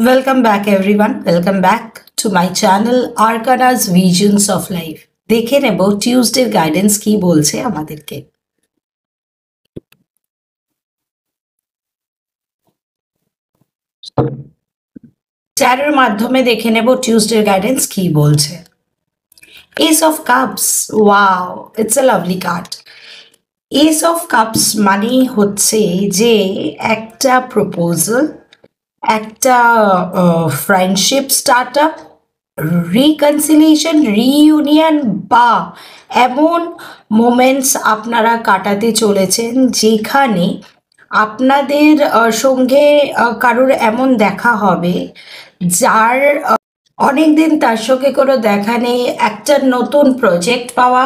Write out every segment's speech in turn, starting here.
Welcome back, everyone. Welcome back to my channel Arcana's Visions of Life. দেখে নেব টিউসডের guidance কি বলছে আমাদেরকে। ট্যারোর মাধ্যমে দেখে নেব টিউসডের গাইডেন্স কি বলছে। S of cups, wow, it's a lovely card. S of cups মানে হচ্ছে যে একটা প্রপোজাল, একটা friendship start up, reconciliation, reunion বা এমন মোমেন্টস আপনারা কাটাতে চলেছেন যেখানে আপনাদের সঙ্গে কারোর এমন দেখা হবে যার অনেকদিন তার সঙ্গে কোনো দেখা নেই, একটা নতুন প্রজেক্ট পাওয়া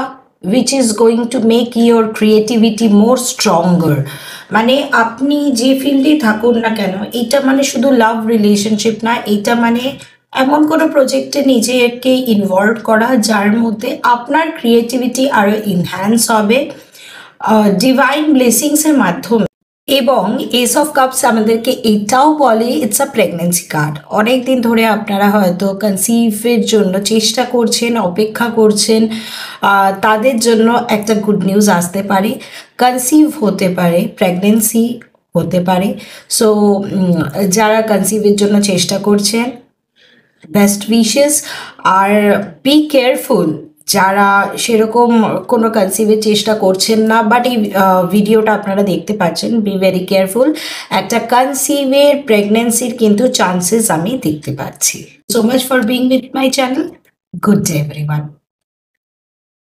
which is going to make your creativity more stronger। মানে আপনি যে ফিল্ডে থাকুন না কেন, এটা মানে শুধু লাভ রিলেশনশিপ না, এটা মানে এমন কোনো প্রজেক্টে নিজেকে ইনভলভ করা যার মধ্যে আপনার ক্রিয়েটিভিটি আরও ইনহ্যান্স হবে ডিভাইন ব্লেসিংসের মাধ্যমে। এবং এস অফ কাপস আমাদেরকে এটাও বলে ইটস আ প্রেগনেন্সি কার্ড। অনেক দিন ধরে আপনারা হয়তো কনসিভের জন্য চেষ্টা করছেন, অপেক্ষা করছেন, তাদের জন্য একটা গুড নিউজ আসতে পারে, কনসিভ হতে পারে, প্রেগনেন্সি হতে পারে। সো যারা কনসিভের জন্য চেষ্টা করছেন, বেস্ট উইশেস। আর বি কেয়ারফুল যারা সেরকম কোনো কনসিভের চেষ্টা করছেন না, বাট এই ভিডিওটা আপনারা দেখতে পাচ্ছেন, বি ভেরি কেয়ারফুল। একটা কনসিভের প্রেগনেন্সির কিন্তু চান্সেস আমি দেখতে পাচ্ছি। So much for being with my channel. Good day everyone.